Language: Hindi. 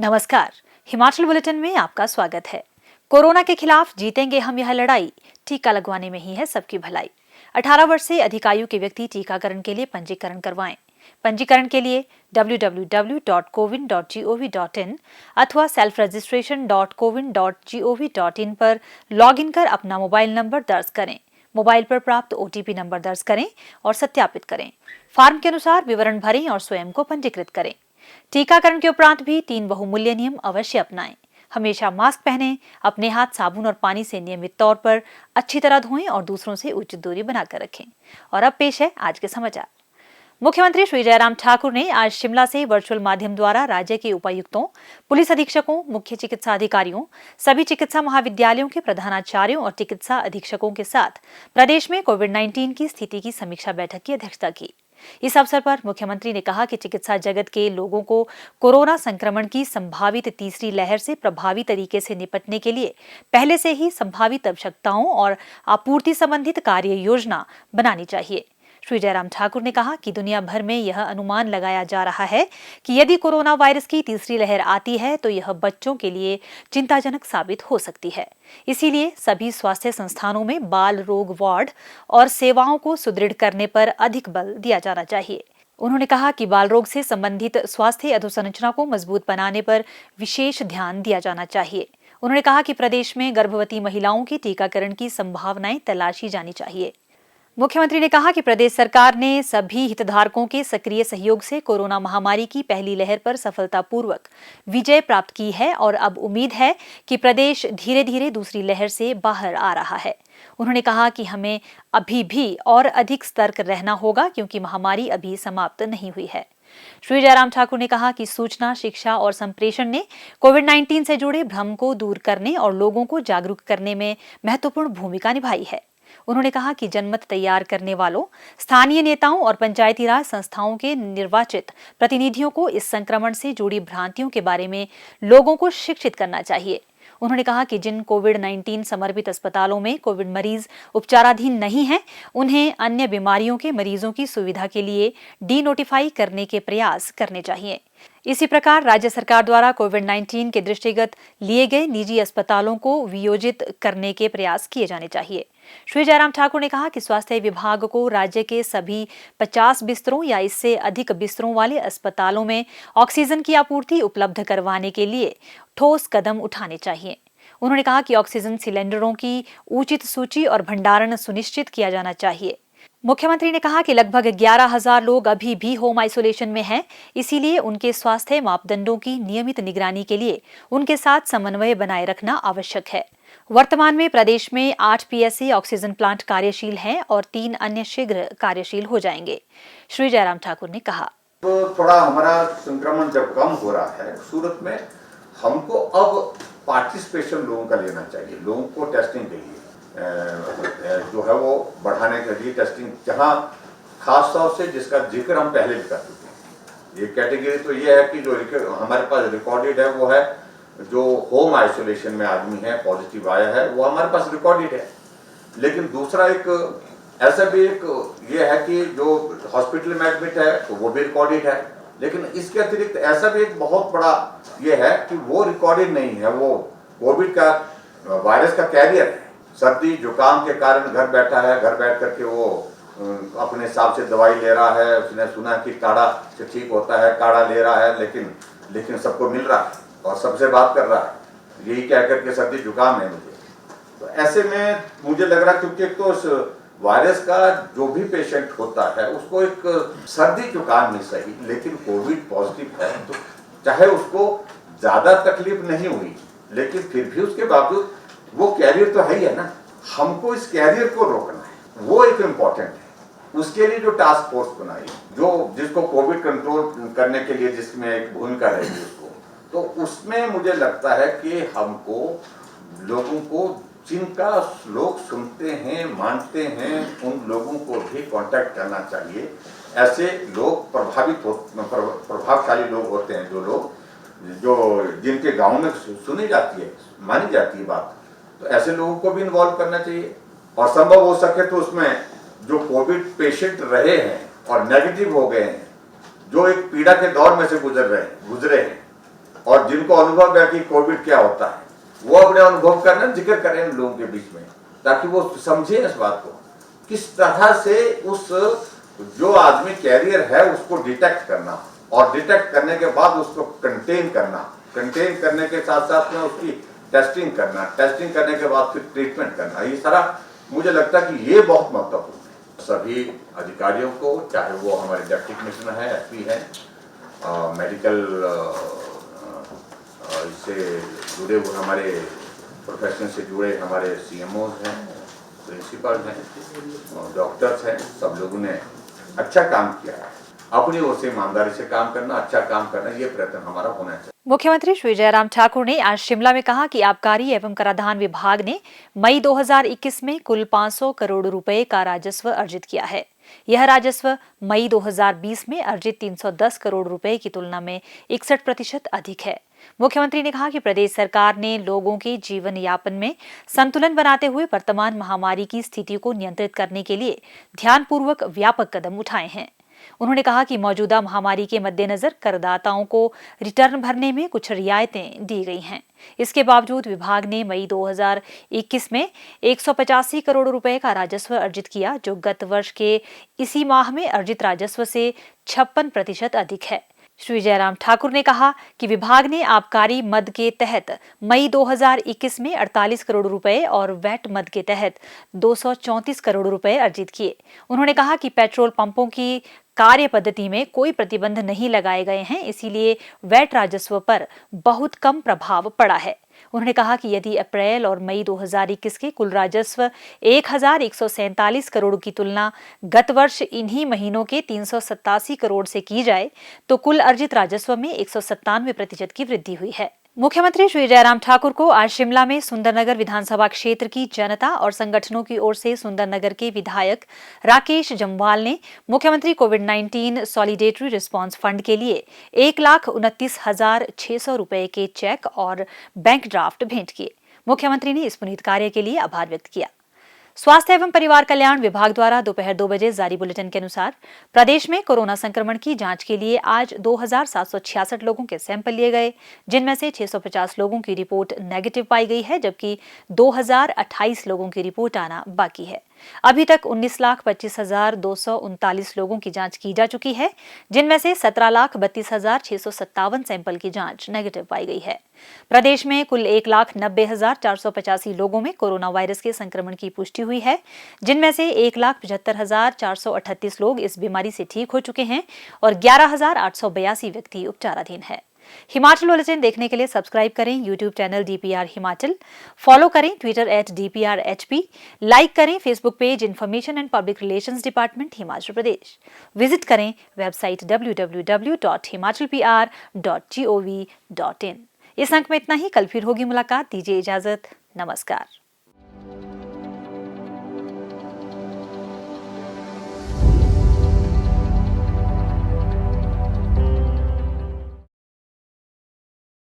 नमस्कार। हिमाचल बुलेटिन में आपका स्वागत है। कोरोना के खिलाफ जीतेंगे हम यह लड़ाई, टीका लगवाने में ही है सबकी भलाई। 18 वर्ष से अधिक आयु के व्यक्ति टीकाकरण के लिए पंजीकरण करवाएं। पंजीकरण के लिए www.cowin.gov.in अथवा selfregistration.cowin.gov.in पर लॉगिन कर अपना मोबाइल नंबर दर्ज करें। मोबाइल पर प्राप्त OTP नंबर दर्ज करें और सत्यापित करें। फॉर्म के अनुसार विवरण भरें और स्वयं को पंजीकृत करें। टीकाकरण के उपरांत भी 3 बहुमूल्य नियम अवश्य अपनाएं। हमेशा मास्क पहनें, अपने हाथ साबुन और पानी से नियमित तौर पर अच्छी तरह धोएं और दूसरों से उचित दूरी बनाकर रखें। और अब पेश है आज के समाचार। मुख्यमंत्री श्री जयराम ठाकुर ने आज शिमला से वर्चुअल माध्यम द्वारा राज्य के उपायुक्तों, पुलिस अधीक्षकों, मुख्य चिकित्सा अधिकारियों, सभी चिकित्सा महाविद्यालयों के प्रधानाचार्यों और चिकित्सा अधीक्षकों के साथ प्रदेश में कोविड-19 की स्थिति की समीक्षा बैठक की अध्यक्षता की। इस अवसर पर मुख्यमंत्री ने कहा कि चिकित्सा जगत के लोगों को कोरोना संक्रमण की संभावित तीसरी लहर से प्रभावी तरीके से निपटने के लिए पहले से ही संभावित आवश्यकताओं और आपूर्ति संबंधित कार्य योजना बनानी चाहिए। श्री जयराम ठाकुर ने कहा कि दुनिया भर में यह अनुमान लगाया जा रहा है कि यदि कोरोना वायरस की तीसरी लहर आती है तो यह बच्चों के लिए चिंताजनक साबित हो सकती है। इसीलिए सभी स्वास्थ्य संस्थानों में बाल रोग वार्ड और सेवाओं को सुदृढ़ करने पर अधिक बल दिया जाना चाहिए। उन्होंने कहा कि बाल रोग से संबंधित स्वास्थ्य अधोसंरचना को मजबूत बनाने पर विशेष ध्यान दिया जाना चाहिए। उन्होंने कहा कि प्रदेश में गर्भवती महिलाओं के टीकाकरण की संभावनाएं तलाशी जानी चाहिए। मुख्यमंत्री ने कहा कि प्रदेश सरकार ने सभी हितधारकों के सक्रिय सहयोग से कोरोना महामारी की पहली लहर पर सफलतापूर्वक विजय प्राप्त की है और अब उम्मीद है कि प्रदेश धीरे धीरे दूसरी लहर से बाहर आ रहा है। उन्होंने कहा कि हमें अभी भी और अधिक सतर्क रहना होगा क्योंकि महामारी अभी समाप्त नहीं हुई है। श्री जयराम ठाकुर ने कहा कि सूचना, शिक्षा और संप्रेषण ने कोविड-19 से जुड़े भ्रम को दूर करने और लोगों को जागरूक करने में महत्वपूर्ण भूमिका निभाई है। उन्होंने कहा कि जनमत तैयार करने वालों, स्थानीय नेताओं और पंचायती राज संस्थाओं के निर्वाचित प्रतिनिधियों को इस संक्रमण से जुड़ी भ्रांतियों के बारे में लोगों को शिक्षित करना चाहिए। उन्होंने कहा कि जिन कोविड-19 समर्पित अस्पतालों में कोविड मरीज उपचाराधीन नहीं हैं, उन्हें अन्य बीमारियों के मरीजों की सुविधा के लिए डी-नोटिफाई करने के प्रयास करने चाहिए। इसी प्रकार राज्य सरकार द्वारा कोविड-19 के दृष्टिगत लिए गए निजी अस्पतालों को वियोजित करने के प्रयास किए जाने चाहिए। श्री जयराम ठाकुर ने कहा कि स्वास्थ्य विभाग को राज्य के सभी 50 बिस्तरों या इससे अधिक बिस्तरों वाले अस्पतालों में ऑक्सीजन की आपूर्ति उपलब्ध करवाने के लिए ठोस कदम उठाने चाहिए। उन्होंने कहा कि ऑक्सीजन सिलेंडरों की उचित सूची और भंडारण सुनिश्चित किया जाना चाहिए। मुख्यमंत्री ने कहा कि लगभग 11,000 लोग अभी भी होम आइसोलेशन में हैं, इसीलिए उनके स्वास्थ्य मापदंडों की नियमित निगरानी के लिए उनके साथ समन्वय बनाए रखना आवश्यक है। वर्तमान में प्रदेश में 8 PSA ऑक्सीजन प्लांट कार्यशील हैं और 3 अन्य शीघ्र कार्यशील हो जाएंगे। श्री जयराम ठाकुर ने कहा, तो थोड़ा हमारा संक्रमण जब कम हो रहा है सूरत में, हमको अब पार्टिसिपेशन लोगों का लेना चाहिए। लोगों को टेस्टिंग के लिए जो है वो बढ़ाने के लिए टेस्टिंग, जहां खास तौर से जिसका जिक्र हम पहले भी कर चुके हैं। ये कैटेगरी तो ये है कि जो हमारे पास रिकॉर्डेड है वो है जो होम आइसोलेशन में आदमी है, पॉजिटिव आया है, वो हमारे पास रिकॉर्डेड है। लेकिन दूसरा एक ऐसा भी एक ये है कि जो हॉस्पिटल में एडमिट है तो वो भी रिकॉर्डेड है। लेकिन इसके अतिरिक्त ऐसा भी एक बहुत बड़ा ये है कि वो रिकॉर्डेड नहीं है, वो कोविड का वायरस का कैरियर है। सर्दी जुकाम के कारण घर बैठा है, घर बैठ करके वो अपने हिसाब से दवाई ले रहा है। उसने सुना कि काढ़ा से ठीक होता है, काढ़ा ले रहा है, लेकिन सबको मिल रहा है और सबसे बात कर रहा है, यही कह करके सर्दी जुकाम है मुझे। तो ऐसे में मुझे लग रहा, क्योंकि एक तो उस वायरस का जो भी पेशेंट होता है उसको एक सर्दी जुकाम नहीं सही, लेकिन कोविड पॉजिटिव है तो चाहे उसको ज्यादा तकलीफ नहीं हुई, लेकिन फिर भी उसके बावजूद वो कैरियर तो है ही है ना। हमको इस कैरियर को रोकना है, वो एक इम्पोर्टेंट है। उसके लिए जो टास्क फोर्स बनाई, जो जिसको कोविड कंट्रोल करने के लिए जिसमें एक भूमिका रहेगी उसको, तो उसमें मुझे लगता है कि हमको लोगों को, जिनका लोग सुनते हैं, मानते हैं, उन लोगों को भी कांटेक्ट करना चाहिए। ऐसे लोग प्रभावशाली लोग होते हैं, जो लोग जिनके गांव में सुनी जाती है, मानी जाती है बात, तो ऐसे लोगों को भी इन्वॉल्व करना चाहिए। और संभव हो सके तो उसमें जो कोविड पेशेंट रहे हैं और नेगेटिव हो गए हैं, जो एक पीड़ा के दौर में से गुजरे हैं, और जिनको अनुभव है कि कोविड क्या होता है, वो अपने अनुभव करना जिक्र करें लोगों के बीच में, ताकि वो समझे इस बात को किस तरह से उस जो आदमी कैरियर है उसको डिटेक्ट करना, और डिटेक्ट करने के बाद उसको कंटेन करना, कंटेन करने के साथ साथ में उसकी टेस्टिंग करना, टेस्टिंग करने के बाद फिर ट्रीटमेंट करना। ये सारा मुझे लगता है कि ये बहुत महत्वपूर्ण है। सभी अधिकारियों को, चाहे वो हमारे डिप्टी कमिश्नर है, एसपी है, मेडिकल इससे जुड़े हुए हमारे प्रोफेशन से जुड़े हमारे सीएमओज हैं, प्रिंसिपल हैं, डॉक्टर्स हैं, सब लोगों ने अच्छा काम किया है। अपनी ओर से ईमानदारी से काम करना, अच्छा काम करना, ये प्रयत्न हमारा होना चाहिए। मुख्यमंत्री श्री जयराम ठाकुर ने आज शिमला में कहा कि आबकारी एवं कराधान विभाग ने मई 2021 में कुल 500 करोड़ रुपए का राजस्व अर्जित किया है। यह राजस्व मई 2020 में अर्जित 310 करोड़ रुपए की तुलना में 61% अधिक है। मुख्यमंत्री ने कहा कि प्रदेश सरकार ने लोगों के जीवन यापन में संतुलन बनाते हुए वर्तमान महामारी की स्थिति को नियंत्रित करने के लिए ध्यानपूर्वक व्यापक कदम उठाए हैं। उन्होंने कहा कि मौजूदा महामारी के मद्देनजर करदाताओं को रिटर्न भरने में कुछ रियायतें दी गई हैं। इसके बावजूद विभाग ने मई 2021 में 185 करोड़ रुपए का राजस्व अर्जित किया, जो गत वर्ष के इसी माह में अर्जित राजस्व से 56% अधिक है। श्री जयराम ठाकुर ने कहा कि विभाग ने आबकारी मद के तहत मई 2021 में 48 करोड़ रुपए और वैट मद के तहत 234 करोड़ रुपए अर्जित किए। उन्होंने कहा कि पेट्रोल पंपों की कार्य पद्धति में कोई प्रतिबंध नहीं लगाए गए हैं, इसीलिए वैट राजस्व पर बहुत कम प्रभाव पड़ा है। उन्होंने कहा कि यदि अप्रैल और मई 2021 के कुल राजस्व 1147 करोड़ की तुलना गत वर्ष इन्हीं महीनों के 387 करोड़ से की जाए तो कुल अर्जित राजस्व में 197% की वृद्धि हुई है। मुख्यमंत्री श्री जयराम ठाकुर को आज शिमला में सुंदरनगर विधानसभा क्षेत्र की जनता और संगठनों की ओर से सुंदरनगर के विधायक राकेश जम्वाल ने मुख्यमंत्री कोविड-19 सॉलिडेटरी रिस्पांस फंड के लिए 1,29,600 रुपए के चेक और बैंक ड्राफ्ट भेंट किए। मुख्यमंत्री ने इस पुनीत कार्य के लिए आभार व्यक्त किया। स्वास्थ्य एवं परिवार कल्याण विभाग द्वारा दोपहर 2 बजे जारी बुलेटिन के अनुसार प्रदेश में कोरोना संक्रमण की जांच के लिए आज 2,766 लोगों के सैंपल लिए गए, जिनमें से 650 लोगों की रिपोर्ट नेगेटिव पाई गई है, जबकि 2,028 लोगों की रिपोर्ट आना बाकी है। अभी तक 19,25,239 लोगों की जांच की जा चुकी है, जिनमें से 17,32,657 सैंपल की जांच नेगेटिव पाई गई है। प्रदेश में कुल 1,90,485 लोगों में कोरोना वायरस के संक्रमण की पुष्टि हुई है, जिनमें से 1,75,438 लोग इस बीमारी से ठीक हो चुके हैं और 11,882 व्यक्ति उपचाराधीन है। हिमाचल बुलेटिन देखने के लिए सब्सक्राइब करें YouTube channel DPR Himachal, follow करें ट्विटर @DPRHP, लाइक करें Facebook page information and public relations department Himachal Pradesh, visit करें वेबसाइट www.himachalpr.gov.in। इस अंक में इतना ही, कल फिर होगी मुलाकात। दीजिए इजाजत, नमस्कार।